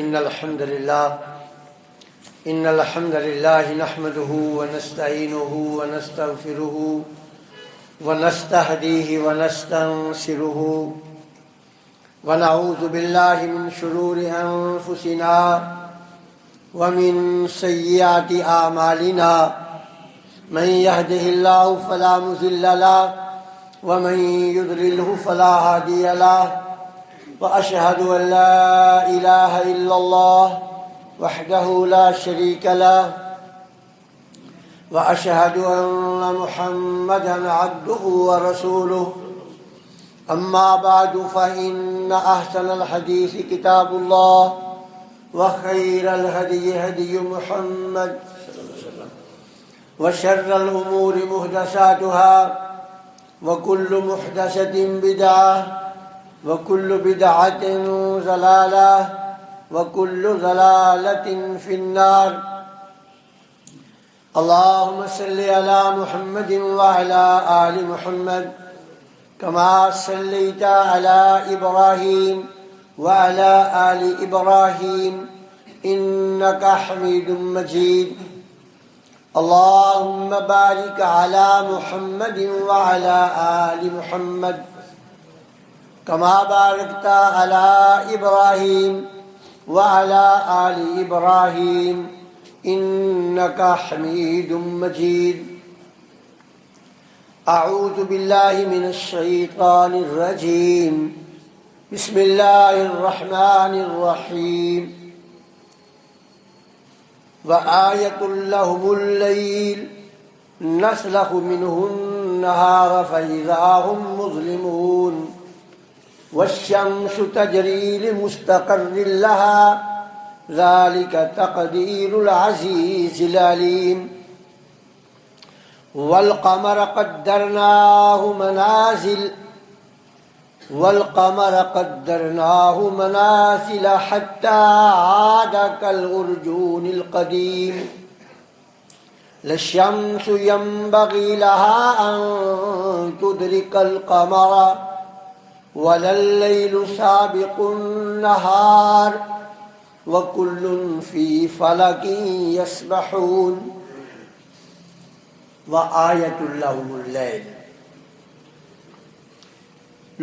إن الحمد لله نحمده ونستعينه ونستغفره ونستهديه ونستنصره ونعوذ بالله من شرور أنفسنا ومن سيئات أعمالنا من يهده الله فلا مضل له ومن يضلله فلا هادي له وأشهد أن لا إله إلا الله وحده لا شريك له وأشهد أن محمدا عبده ورسوله أما بعد فإن أحسن الحديث كتاب الله وخير الهدي هدي محمد وشر الأمور محدثاتها وكل محدثة بدعة وكل بدعة ضلالة وكل ضلالة في النار. اللهم صل على محمد وعلى آل محمد كما صليت على إبراهيم وعلى آل إبراهيم إنك حميد مجيد. اللهم بارك على محمد وعلى آل محمد كما باركت على إبراهيم وعلى آل إبراهيم إنك حميد مجيد. أعوذ بالله من الشيطان الرجيم. بسم الله الرحمن الرحيم. وآية لهم الليل نسلخ منه النهار فإذا هم مظلمون والشمس تجري لمستقر لها ذلك تقدير العزيز العليم. والقمر قدرناه منازل حتى عاد كالأرجون القديم. لا الشمس ينبغي لها أن تدرك القمر ولا الليل سابق النهار وكل في فلك يسبحون. وآیۃ لهم اللیل،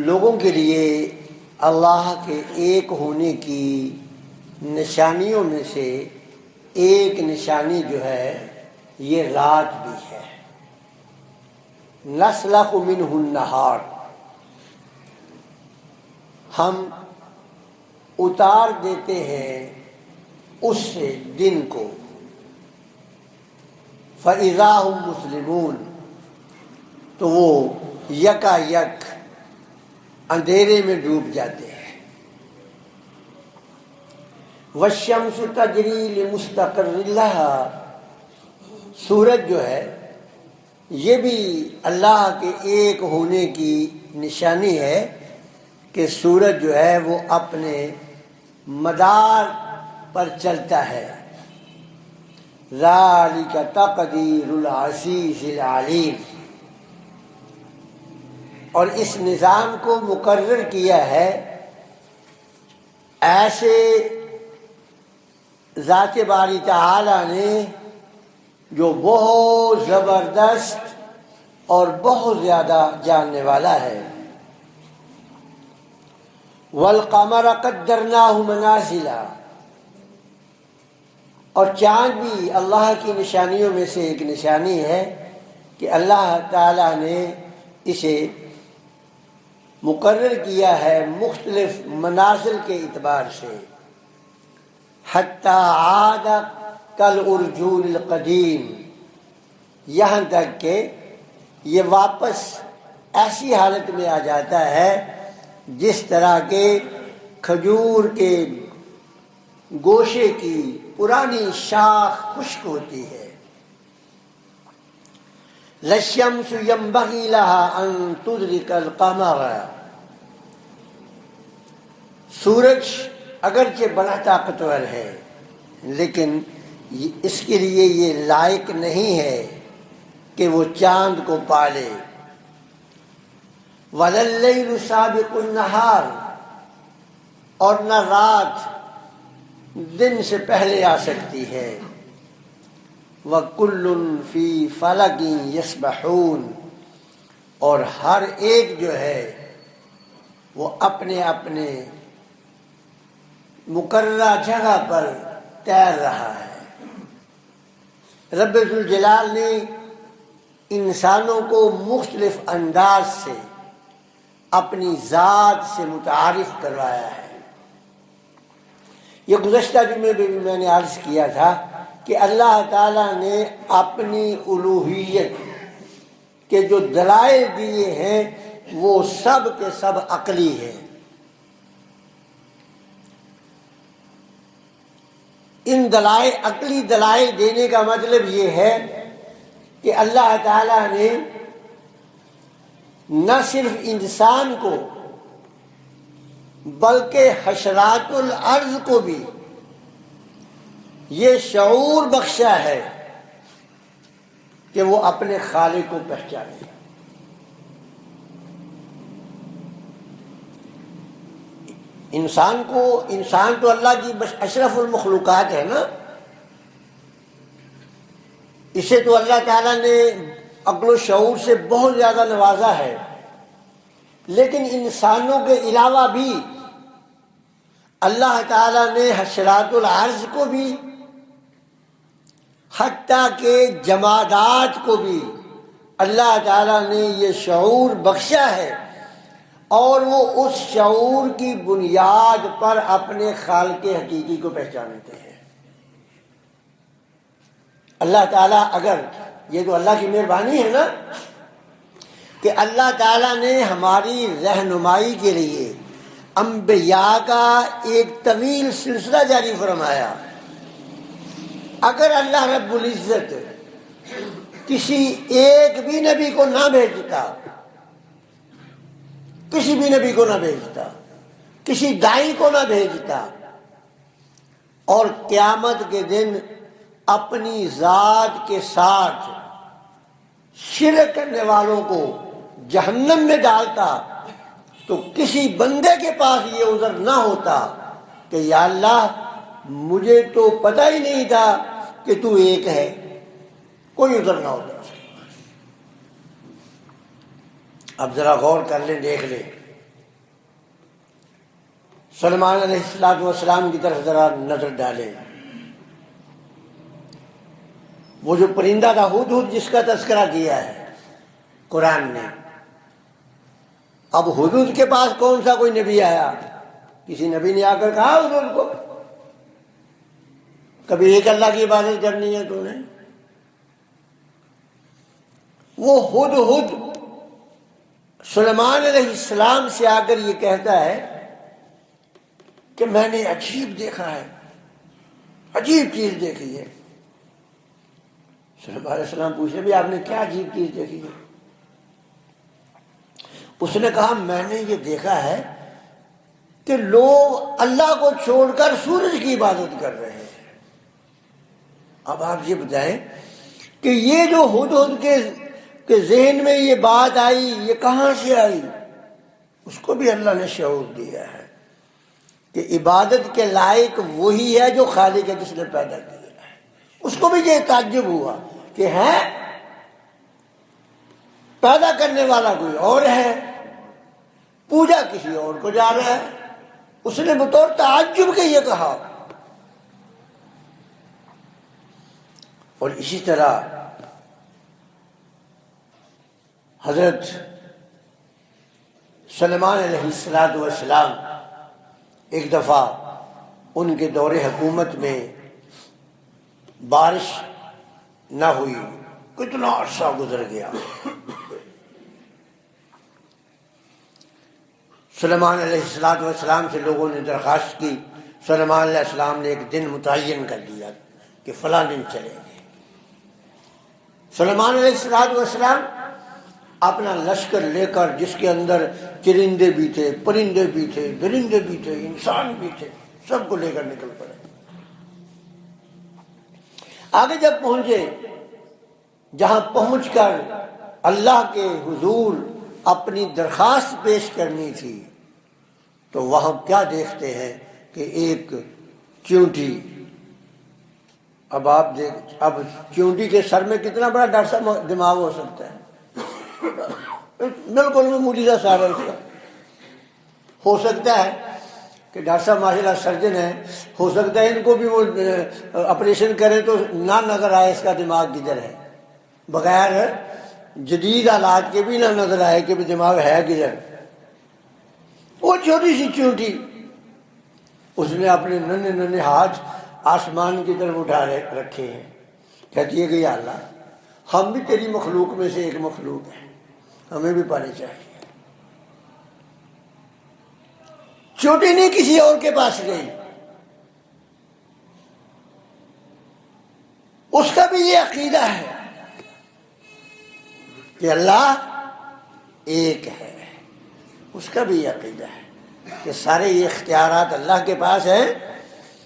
لوگوں کے لیے اللہ کے ایک ہونے کی نشانیوں میں سے ایک نشانی جو ہے یہ رات بھی ہے. نسلخ منہ النہار، ہم اتار دیتے ہیں اس سے دن کو. فَإِذَا هُمْ مُسْلِمُونَ، تو وہ یکا یک اندھیرے میں ڈوب جاتے ہیں. وَالشَّمْسُ تَجْرِي لِمُسْتَقَرٍّ لَهَا، سورج جو ہے یہ بھی اللہ کے ایک ہونے کی نشانی ہے کہ سورج جو ہے وہ اپنے مدار پر چلتا ہے. ذالک تقدیر العزیز العلیم، اور اس نظام کو مقرر کیا ہے ایسے ذات باری تعالی نے جو بہت زبردست اور بہت زیادہ جاننے والا ہے. والقمر قدرناہ منازل، اور چاند بھی اللہ کی نشانیوں میں سے ایک نشانی ہے کہ اللہ تعالیٰ نے اسے مقرر کیا ہے مختلف منازل کے اعتبار سے. حتی عاد کالارجون القدیم، یہاں تک کہ یہ واپس ایسی حالت میں آ جاتا ہے جس طرح کے کھجور کے گوشے کی پرانی شاخ خشک ہوتی ہے. لَلشَّمْسُ يَنبَغِي لَهَا أَن تُدْرِكَ الْقَمَرَ، سورج اگرچہ بڑا طاقتور ہے لیکن اس کے لیے یہ لائق نہیں ہے کہ وہ چاند کو پالے. وَلَلَّيْلُ سَابِقُ النَّهَارِ، اور نہ رات دن سے پہلے آ سکتی ہے۔ وَكُلٌّ فِي فَلَكٍ يَسْبَحُونَ، اور ہر ایک جو ہے وہ اپنے اپنے مقررہ جگہ پر تیر رہا ہے۔ رب ذوالجلال نے انسانوں کو مختلف انداز سے اپنی ذات سے متعارف کروایا ہے۔ یہ گزشتہ جمعے میں بھی میں نے عرض کیا تھا کہ اللہ تعالیٰ نے اپنی الوہیت کے جو دلائل دیے ہیں وہ سب کے سب عقلی ہیں۔ ان عقلی دلائل دینے کا مطلب یہ ہے کہ اللہ تعالیٰ نے نہ صرف انسان کو بلکہ حشرات الارض کو بھی یہ شعور بخشا ہے کہ وہ اپنے خالق کو پہچانے۔ انسان تو اللہ کی اشرف المخلوقات ہے نا، اسے تو اللہ تعالیٰ نے عقل و شعور سے بہت زیادہ نوازا ہے، لیکن انسانوں کے علاوہ بھی اللہ تعالیٰ نے حشرات الارض کو بھی، حتیٰ کہ جمادات کو بھی اللہ تعالیٰ نے یہ شعور بخشا ہے، اور وہ اس شعور کی بنیاد پر اپنے خالق حقیقی کو پہچانتے ہیں۔ اللہ تعالیٰ یہ تو اللہ کی مہربانی ہے نا کہ اللہ تعالیٰ نے ہماری رہنمائی کے لیے انبیاء کا ایک طویل سلسلہ جاری فرمایا۔ اگر اللہ رب العزت کسی ایک بھی نبی کو نہ بھیجتا، کسی بھی نبی کو نہ بھیجتا، کسی داعی کو نہ بھیجتا، اور قیامت کے دن اپنی ذات کے ساتھ شرک کرنے والوں کو جہنم میں ڈالتا، تو کسی بندے کے پاس یہ عذر نہ ہوتا کہ یا اللہ مجھے تو پتہ ہی نہیں تھا کہ تو ایک ہے، کوئی عذر نہ ہوتا۔ اب ذرا غور کر لیں، دیکھ لیں، سلیمان علیہ السلام کی طرف ذرا نظر ڈالیں۔ وہ جو پرندہ تھا ہدہد، جس کا تذکرہ کیا ہے قرآن نے، اب ہدہد کے پاس کون سا کوئی نبی آیا؟ کسی نبی نے آ کر کہا ہدہد کو کبھی ایک اللہ کی عبادت کرنی ہے تو نے؟ وہ ہدہد سلیمان علیہ السلام سے آ کر یہ کہتا ہے کہ میں نے عجیب دیکھا ہے، عجیب چیز دیکھی ہے۔ سلیمان علیہ السلام پوچھے بھی آپ نے کیا عجیب چیز دیکھی ہے؟ اس نے کہا میں نے یہ دیکھا ہے کہ لوگ اللہ کو چھوڑ کر سورج کی عبادت کر رہے ہیں۔ اب آپ یہ بتائیں کہ یہ جو ہدہد کے ذہن میں یہ بات آئی، یہ کہاں سے آئی؟ اس کو بھی اللہ نے شعور دیا ہے کہ عبادت کے لائق وہی ہے جو خالق ہے، جس نے پیدا کیا ہے۔ اس کو بھی یہ تعجب ہوا کہ ہے پیدا کرنے والا کوئی اور ہے، پوجا کسی اور کو جا رہا ہے۔ اس نے بطور تعجب کے یہ کہا۔ اور اسی طرح حضرت سلیمان علیہ السلام ایک دفعہ ان کے دور حکومت میں بارش نہ ہوئی، کتنا عرصہ گزر گیا۔ سلیمان علیہ السلام سے لوگوں نے درخواست کی، سلیمان علیہ السلام نے ایک دن متعین کر دیا کہ فلاں دن چلیں گے۔ سلیمان علیہ السلام اپنا لشکر لے کر، جس کے اندر چرندے بھی تھے، پرندے بھی تھے، درندے بھی تھے، انسان بھی تھے، سب کو لے کر نکل پڑے۔ آگے جب پہنچے، جہاں پہنچ کر اللہ کے حضور اپنی درخواست پیش کرنی تھی، تو وہاں کیا دیکھتے ہیں کہ ایک چیونٹی، اب چیونٹی کے سر میں کتنا بڑا ڈاکٹر صاحب دماغ ہو سکتا ہے، بالکل معمولی سا سارا اس کا ہو سکتا ہے کہ ڈاکٹر صاحب ماشاء اللہ سرجن ہیں، ہو سکتا ہے ان کو بھی وہ آپریشن کریں تو نہ نظر آئے اس کا دماغ کدھر ہے، بغیر جدید آلات کے بھی نہ نظر آئے کہ دماغ ہے کدھر۔ وہ چھوٹی سی چیونٹی، اس نے اپنے ننھے ننھے ہاتھ آسمان کی طرف اٹھا رکھے ہیں، کہتی ہے کہ یا اللہ ہم بھی تیری مخلوق میں سے ایک مخلوق ہیں، ہمیں بھی پانی چاہیے۔ چیونٹی نہیں کسی اور کے پاس گئی، اس کا بھی یہ عقیدہ ہے کہ اللہ ایک ہے، اس کا بھی یہ عقیدہ ہے کہ سارے یہ اختیارات اللہ کے پاس ہیں،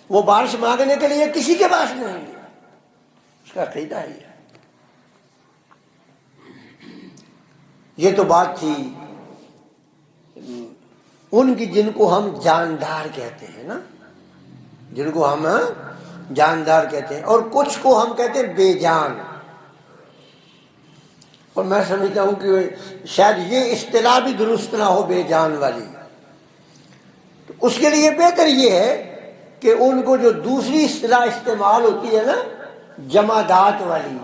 وہ بارش مانگنے کے لیے کسی کے پاس نہیں ہے، اس کا عقیدہ ہی ہے۔ یہ تو بات تھی ان کی جن کو ہم جاندار کہتے ہیں نا، جن کو ہم جاندار کہتے ہیں، اور کچھ کو ہم کہتے ہیں بے جان۔ اور میں سمجھتا ہوں کہ شاید یہ اصطلاح بھی درست نہ ہو بے جان والی، تو اس کے لیے بہتر یہ ہے کہ ان کو جو دوسری اصطلاح استعمال ہوتی ہے نا جمادات والی،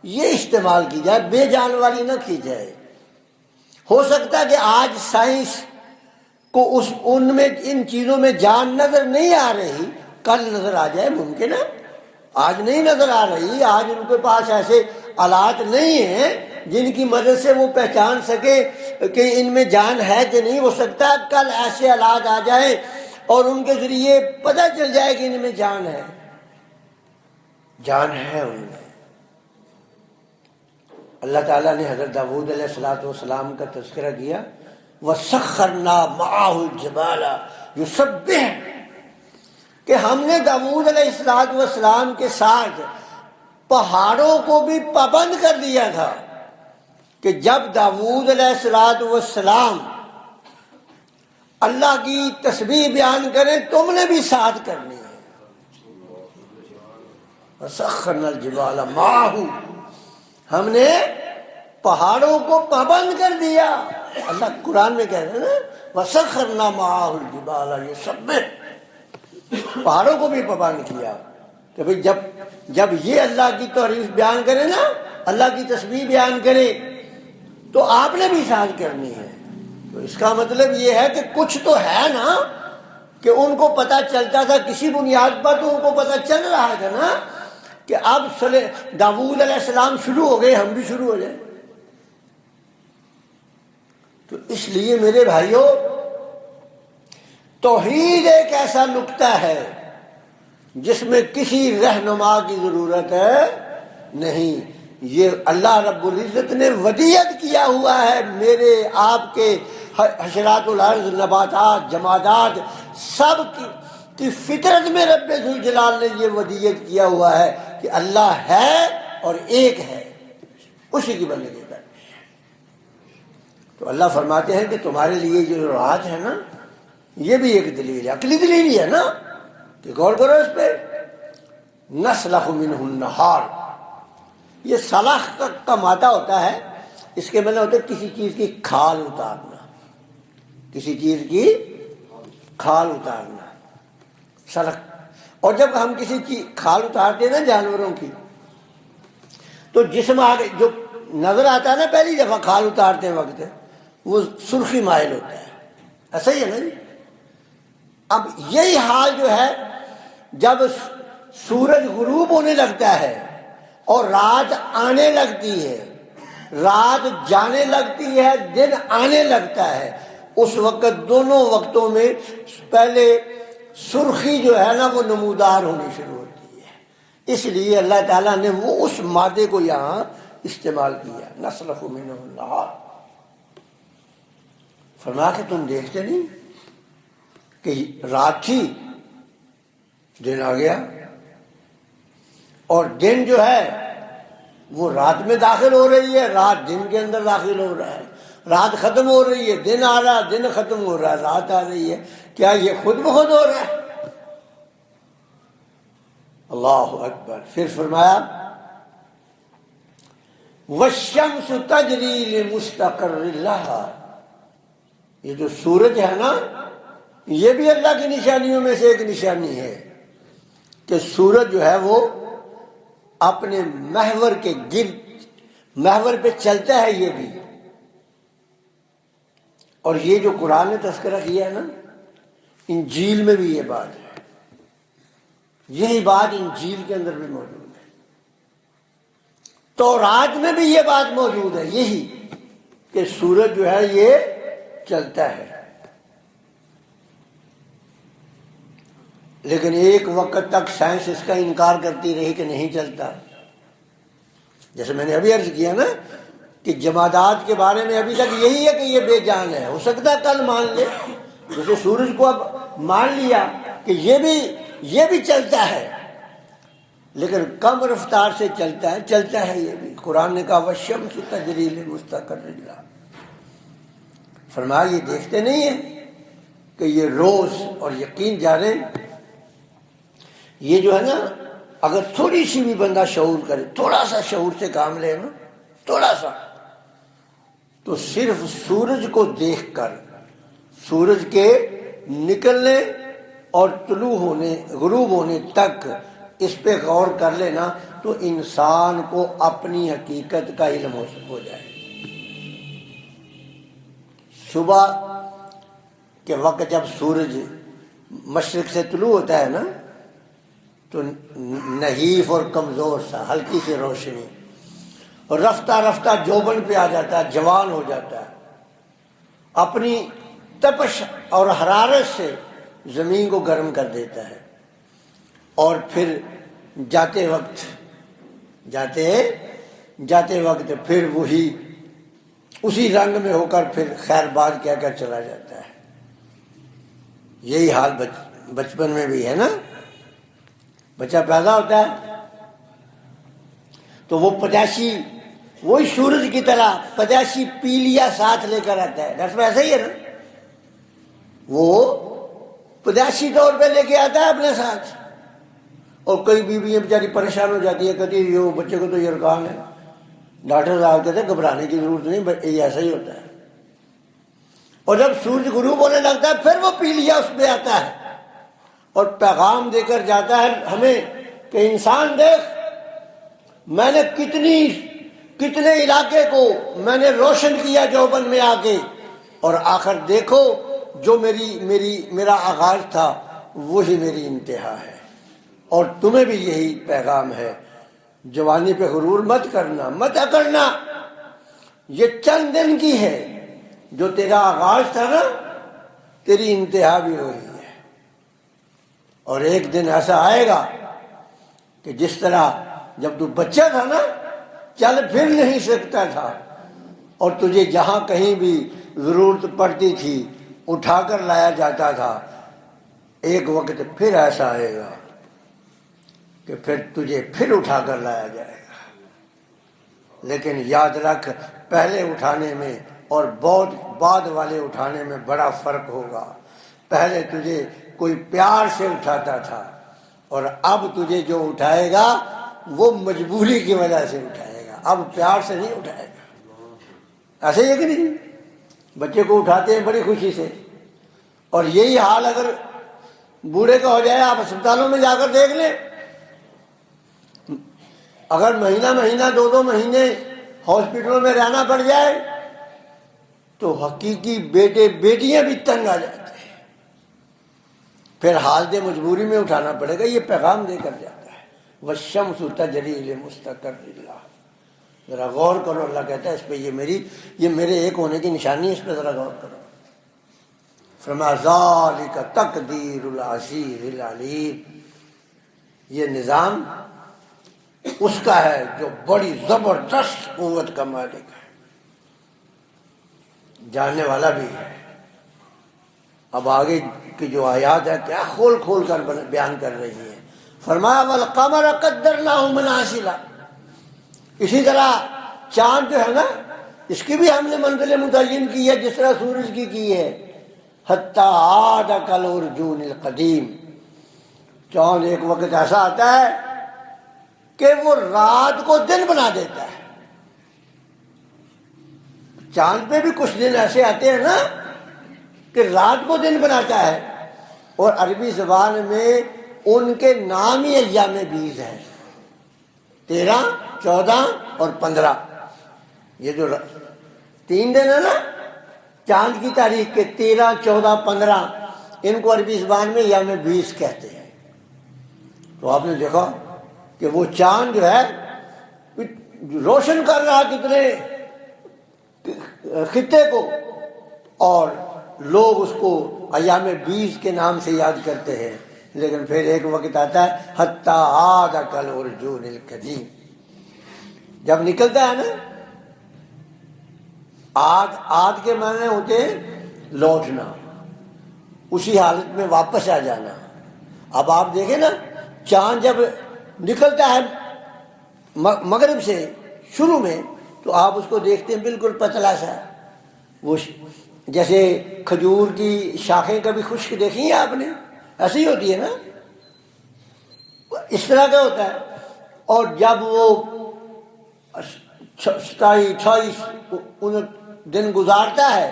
یہ استعمال کی جائے، بے جان والی نہ کی جائے۔ ہو سکتا ہے کہ آج سائنس کو ان چیزوں میں جان نظر نہیں آ رہی، کل نظر آ جائے، ممکن ہے۔ آج نہیں نظر آ رہی، آج ان کے پاس ایسے آلات نہیں ہیں جن کی مدد سے وہ پہچان سکے کہ ان میں جان ہے کہ نہیں۔ ہو سکتا ہے کل ایسے آلات آ جائیں اور ان کے ذریعے پتہ چل جائے کہ ان میں جان ہے، جان ہے ان میں۔ اللہ تعالیٰ نے حضرت داؤد علیہ السلام کا تذکرہ کیا، وَسَخَّرْنَا مَعَهُ الْجِبَالَ يُسَبِّحْنَ، کہ ہم نے داؤد علیہ السلام کے ساتھ پہاڑوں کو بھی پابند کر دیا تھا کہ جب داؤد علیہ السلام اللہ کی تسبیح بیان کریں تم نے بھی ساتھ کرنی ہے۔ وَسَخَّرْنَا الْجِبَالَ مَعَهُ، ہم نے پہاڑوں کو پابند کر دیا۔ اللہ قرآن میں کہہ رہے ہیں نا وَسَخَّرْنَا مَعَهُ الْجِبَالَ يُسَبِّحْنَ، پہاڑوں کو بھی پابند کیا کہ بھئی جب یہ اللہ کی تعریف بیان کرے نا، اللہ کی تسبیح بیان کرے تو آپ نے بھی ساتھ کرنی ہے۔ تو اس کا مطلب یہ ہے کہ کچھ تو ہے نا کہ ان کو پتہ چلتا تھا، کسی بنیاد پر تو ان کو پتہ چل رہا تھا نا کہ اب داؤد علیہ السلام شروع ہو گئے، ہم بھی شروع ہو جائیں۔ تو اس لیے میرے بھائیوں، توحید ایک ایسا نقطہ ہے جس میں کسی رہنما کی ضرورت نہیں۔ یہ اللہ رب العزت نے ودیت کیا ہوا ہے، میرے آپ کے حشرات الارض، نباتات، جمادات، سب کی فطرت میں رب ذوالجلال نے یہ ودیت کیا ہوا ہے کہ اللہ ہے اور ایک ہے، اسی کی بندگی کرنی ہے۔ تو اللہ فرماتے ہیں کہ تمہارے لیے جو رات ہے نا، یہ بھی ایک دلیل ہے، عقلی دلیل ہی ہے نا، کہ غور کرو اس پہ۔ نسلخ منہ النہار، یہ سلخ کا مادہ ہوتا ہے، اس کے معنی ہوتا ہے کسی چیز کی کھال اتارنا، کسی چیز کی کھال اتارنا، سلخ۔ اور جب ہم کسی چیز کھال اتارتے ہیں نا جانوروں کی، تو جسم آگے جو نظر آتا ہے نا پہلی دفعہ کھال اتارتے وقت، وہ سرخی مائل ہوتا ہے، ایسا ہی ہے نا جی۔ اب یہی حال جو ہے جب سورج غروب ہونے لگتا ہے اور رات آنے لگتی ہے، رات جانے لگتی ہے، دن آنے لگتا ہے، اس وقت دونوں وقتوں میں پہلے سرخی جو ہے نا وہ نمودار ہونی شروع ہوتی ہے۔ اس لیے اللہ تعالیٰ نے وہ اس مادے کو یہاں استعمال کیا، نسلخ منہ النہار۔ فرما کہ تم دیکھتے نہیں کہ رات تھی، دن آ گیا، اور دن جو ہے وہ رات میں داخل ہو رہی ہے، رات دن کے اندر داخل ہو رہا ہے، رات ختم ہو رہی ہے، دن آ رہا، دن ختم ہو رہا ہے، رات آ رہی ہے، کیا یہ خود بخود ہو رہا ہے؟ اللہ اکبر۔ پھر فرمایا والشمس تجری لمستقر لہا، یہ جو سورج ہے نا، یہ بھی اللہ کی نشانیوں میں سے ایک نشانی ہے کہ سورج جو ہے وہ اپنے محور کے گرد، محور پہ چلتا ہے۔ یہ بھی، اور یہ جو قرآن نے تذکرہ کیا ہے نا، انجیل میں بھی یہ بات ہے، یہی بات انجیل کے اندر بھی موجود ہے، تورات میں بھی یہ بات موجود ہے، یہی کہ سورج جو ہے یہ چلتا ہے۔ لیکن ایک وقت تک سائنس اس کا انکار کرتی رہی کہ نہیں چلتا۔ جیسے میں نے ابھی عرض کیا نا کہ جمادات کے بارے میں ابھی تک یہی ہے کہ یہ بے جان ہے، ہو سکتا ہے کل مان لے، جیسے سورج کو اب مان لیا کہ یہ بھی چلتا ہے، لیکن کم رفتار سے چلتا ہے یہ بھی۔ قرآن نے کہا والشمس تجری لمستقر لہا، فرمایا یہ دیکھتے نہیں ہیں کہ یہ روز، اور یقین جانے یہ جو ہے نا، اگر تھوڑی سی بھی بندہ شعور کرے، تھوڑا سا شعور سے کام لے نا، تھوڑا سا، تو صرف سورج کو دیکھ کر، سورج کے نکلنے اور طلوع ہونے، غروب ہونے تک اس پہ غور کر لینا تو انسان کو اپنی حقیقت کا علم ہو جائے۔ صبح کے وقت جب سورج مشرق سے طلوع ہوتا ہے نا، تو نحیف اور کمزور سا ہلکی سی روشنی، اور رفتہ رفتہ جوبن پہ آ جاتا ہے، جوان ہو جاتا ہے، اپنی تپش اور حرارت سے زمین کو گرم کر دیتا ہے، اور پھر جاتے وقت پھر وہی اسی رنگ میں ہو کر پھر خیر باد کہہ کر چلا جاتا ہے۔ یہی حال بچپن میں بھی ہے نا، بچہ پیدا ہوتا ہے تو وہ پدیشی، وہی سورج کی طرح پدیشی پیلیا ساتھ لے کر آتا ہے، ڈاکٹر ایسا ہی ہے نا، وہ پدیشی طور پہ لے کے آتا ہے اپنے ساتھ، اور کئی بیویاں بیچاری پریشان ہو جاتی ہے، کہتی ہے بچے کو تو یہ رکام ہے، ڈاکٹر صاحب کہتے ہیں گھبرانے کی ضرورت نہیں، یہ ایسا ہی ہوتا ہے۔ اور جب سورج غروب ہونے لگتا ہے پھر وہ پیلیا اس پہ آتا ہے اور پیغام دے کر جاتا ہے ہمیں کہ انسان دیکھ، میں نے کتنے علاقے کو میں نے روشن کیا جوبن میں آ کے، اور آخر دیکھو جو میرا آغاز تھا وہی میری انتہا ہے، اور تمہیں بھی یہی پیغام ہے، جوانی پہ غرور مت کرنا، مت اکڑنا، یہ چند دن کی ہے، جو تیرا آغاز تھا نا تیری انتہا بھی وہی ہے، اور ایک دن ایسا آئے گا کہ جس طرح جب تو بچہ تھا نا، چل پھر نہیں سکتا تھا، اور تجھے جہاں کہیں بھی ضرورت پڑتی تھی اٹھا کر لایا جاتا تھا، ایک وقت پھر ایسا آئے گا کہ پھر تجھے پھر اٹھا کر لایا جائے گا۔ لیکن یاد رکھ، پہلے اٹھانے میں اور بہت بعد والے اٹھانے میں بڑا فرق ہوگا۔ پہلے تجھے کوئی پیار سے اٹھاتا تھا، اور اب تجھے جو اٹھائے گا وہ مجبوری کی وجہ سے اٹھائے گا، اب پیار سے نہیں اٹھائے گا۔ ایسے ہی ہے کہ نہیں؟ بچے کو اٹھاتے ہیں بڑی خوشی سے، اور یہی حال اگر بوڑھے کا ہو جائے، آپ اسپتالوں میں جا کر دیکھ لیں، اگر مہینہ 2 مہینے ہاسپٹلوں میں رہنا پڑ جائے تو حقیقی بیٹے بیٹیاں بھی تنگ آ جاتے ہیں، پھر حالت مجبوری میں اٹھانا پڑے گا۔ یہ پیغام دے کر جاتا ہے والشمس تجری لمستقر لہا۔ ذرا غور کرو، اللہ کہتا ہے اس پہ یہ میرے ایک ہونے کی نشانی ہے، اس پہ ذرا غور کرو۔ فرمایا ذالک تقدیر العزیز العلیم، یہ نظام اس کا ہے جو بڑی زبردست قوت کا مالک ہے، جاننے والا بھی ہے۔ اب آگے کی جو آیات ہے کیا کھول کر بیان کر رہی ہے۔ فرمایا والقمر قدرناہ منازل، اسی طرح چاند جو ہے نا، اس کی بھی ہم نے منزل متعین کی ہے جس طرح سورج کی ہے. حتی عاد کالعرجون القدیم. چاند ایک وقت ایسا آتا ہے کہ وہ رات کو دن بنا دیتا ہے. چاند پہ بھی کچھ دن ایسے آتے ہیں نا کہ رات کو دن بناتا ہے. اور عربی زبان میں ان کے نام ہی ایام بیز ہیں. 13, 14 اور 15. یہ جو 3 دن ہے نا چاند کی تاریخ کے 13, 14, 15 ان کو عربی زبان میں ایام بیز کہتے ہیں. تو آپ نے دیکھا کہ وہ چاند جو ہے روشن کر رہا کتنے خطے کو، اور لوگ اس کو ایام بیز کے نام سے یاد کرتے ہیں. لیکن پھر ایک وقت آتا ہے حتی عاد کالعرجون القدیم. جب نکلتا ہے نا عاد کے معنی ہوتے ہیں لوٹنا، اسی حالت میں واپس آ جانا. اب آپ دیکھیں نا چاند جب نکلتا ہے مغرب سے شروع میں تو آپ اس کو دیکھتے ہیں بالکل پتلا سا، وہ جیسے کھجور کی شاخیں کبھی خشک دیکھی ہیں آپ نے، ایسی ہی ہوتی ہے نا، اس طرح کا ہوتا ہے. اور جب وہ 27-28 دن گزارتا ہے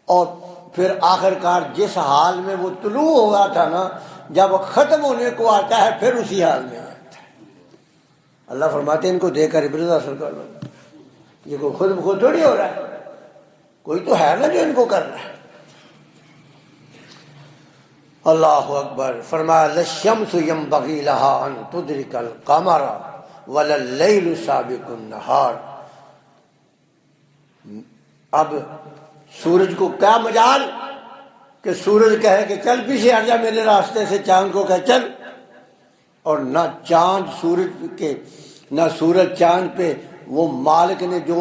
اور پھر آخر کار جس حال میں وہ طلوع ہوا تھا نا، جب ختم ہونے کو آتا ہے پھر اسی حال میں آتا ہے. اللہ فرماتے ہیں ان کو دیکھ کر عبرت حاصل کر لو. یہ کوئی خود بخود تھوڑی ہو رہا ہے، کوئی تو ہے نا جو ان کو کر رہا ہے. اللہ اکبر. فرمایا للشمس ينبغي لها ان تدرك القمر ولا الليل سابق النهار. اب سورج کو کیا مجال کہ سورج کہے کہ چل پیچھے ہٹ جا میرے راستے سے، چاند کو کہے چل. اور نہ چاند سورج کے نہ سورج چاند پہ وہ مالک نے جو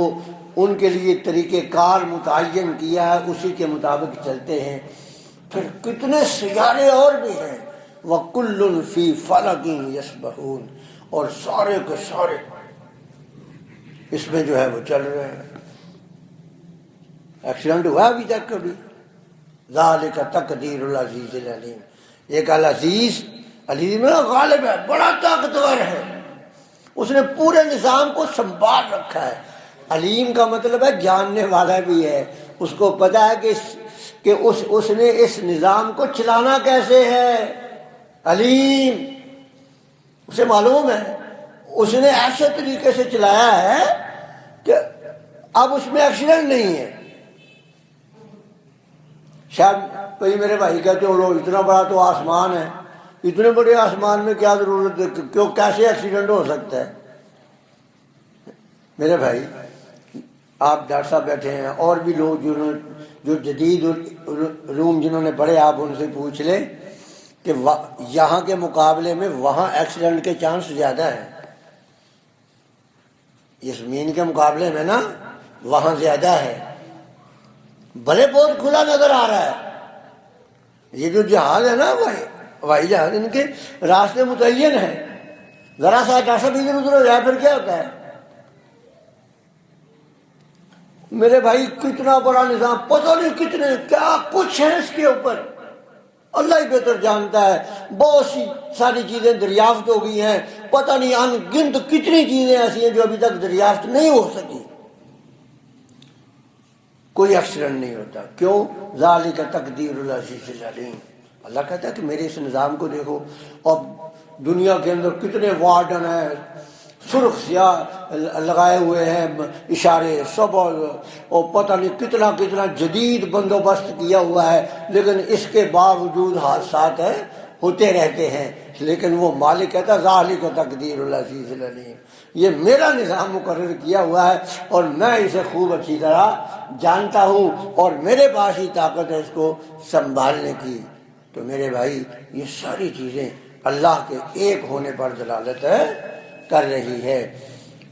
ان کے لیے طریقہ کار متعین کیا ہے اسی کے مطابق چلتے ہیں. پھر کتنے سیارے اور بھی ہیں. وَكُلٌّ فِي فَلَكٍ يَسْبَحُونَ. اور سارے کے سارے اس میں جو ہے وہ چل رہے ہیں. ایکسیڈنٹ ہوا ابھی تک کبھی؟ ذَلِكَ تَقْدِيرُ الْعَزِيزِ الْعَلِيمِ. ایک العزیز، علیم غالب ہے، بڑا طاقتور ہے، اس نے پورے نظام کو سنبھال رکھا ہے. علیم کا مطلب ہے جاننے والا بھی ہے، اس کو پتا ہے کہ اس نے اس نظام کو چلانا کیسے ہے. علیم، اسے معلوم ہے اس نے ایسے طریقے سے چلایا ہے کہ اب اس میں ایکسیڈنٹ نہیں ہے. شاید کوئی میرے بھائی کہتے ہو لو اتنا بڑا تو آسمان ہے، اتنے بڑے آسمان میں کیا ضرورت ہے، کیوں کیسے ایکسیڈنٹ ہو سکتا ہے؟ میرے بھائی آپ ڈاکٹر صاحب بیٹھے ہیں اور بھی لوگ جو جدید علوم جنہوں نے پڑھے، آپ ان سے پوچھ لیں کہ یہاں کے مقابلے میں وہاں ایکسیڈنٹ کے چانس زیادہ ہیں. یہ زمین کے مقابلے میں نا وہاں زیادہ ہے. بھلے بہت کھلا نظر آ رہا ہے. یہ جو جہاز ہے نا ہوائی جہاز، ان کے راستے متعین ہیں. ذرا سا ادھر ادھر ہو جائے پھر کیا ہوتا ہے؟ میرے بھائی کتنا بڑا نظام، پتہ نہیں کتنے کیا کچھ ہے اس کے اوپر، اللہ ہی بہتر جانتا ہے. بہت سی ساری چیزیں دریافت ہو گئی ہیں، پتہ نہیں ان گنت کتنی چیزیں ایسی ہیں جو ابھی تک دریافت نہیں ہو سکی. کوئی ایکسیڈنٹ نہیں ہوتا. کیوں؟ ذالک تقدیر العزیز العلیم. اللہ کہتا ہے کہ میرے اس نظام کو دیکھو. اب دنیا کے اندر کتنے وارڈن ہیں، سرخ سیاہ لگائے ہوئے ہیں اشارے سب، اور پتہ نہیں کتنا کتنا جدید بندوبست کیا ہوا ہے، لیکن اس کے باوجود حادثات ہوتے رہتے ہیں. لیکن وہ مالک کہتا ہے ذالک تقدیر العزیز العلیم، یہ میرا نظام مقرر کیا ہوا ہے اور میں اسے خوب اچھی طرح جانتا ہوں اور میرے پاس ہی طاقت ہے اس کو سنبھالنے کی. تو میرے بھائی یہ ساری چیزیں اللہ کے ایک ہونے پر دلالت کر رہی ہے.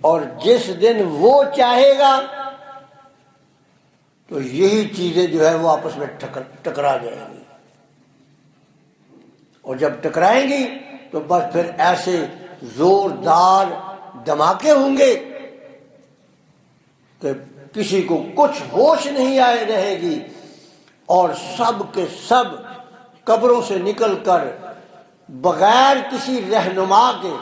اور جس دن وہ چاہے گا تو یہی چیزیں جو ہے وہ آپس میں ٹکرا جائیں گی، اور جب ٹکرائیں گی تو بس پھر ایسے زوردار دھماکے ہوں گے کہ کسی کو کچھ ہوش نہیں آئے رہے گی، اور سب کے سب قبروں سے نکل کر بغیر کسی رہنما کے،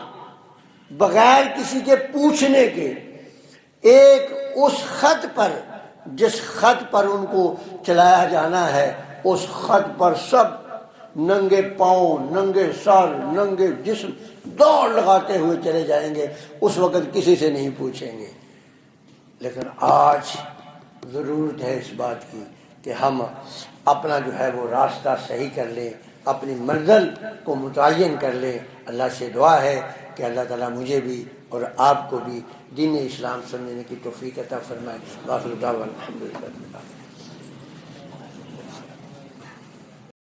بغیر کسی کے پوچھنے کے، ایک اس خط پر جس خط پر ان کو چلایا جانا ہے، اس خط پر سب ننگے پاؤں، ننگے سر، ننگے جسم دوڑ لگاتے ہوئے چلے جائیں گے، اس وقت کسی سے نہیں پوچھیں گے۔ لیکن آج ضرورت ہے اس بات کی کہ ہم اپنا جو ہے وہ راستہ صحیح کر لیں، اپنی منزل کو متعین کر لیں۔ اللہ سے دعا ہے کہ اللہ تعالیٰ مجھے بھی اور آپ کو بھی دین اسلام سمجھنے کی توفیق عطا فرمائے۔ باقی دعوانا الحمدللہ۔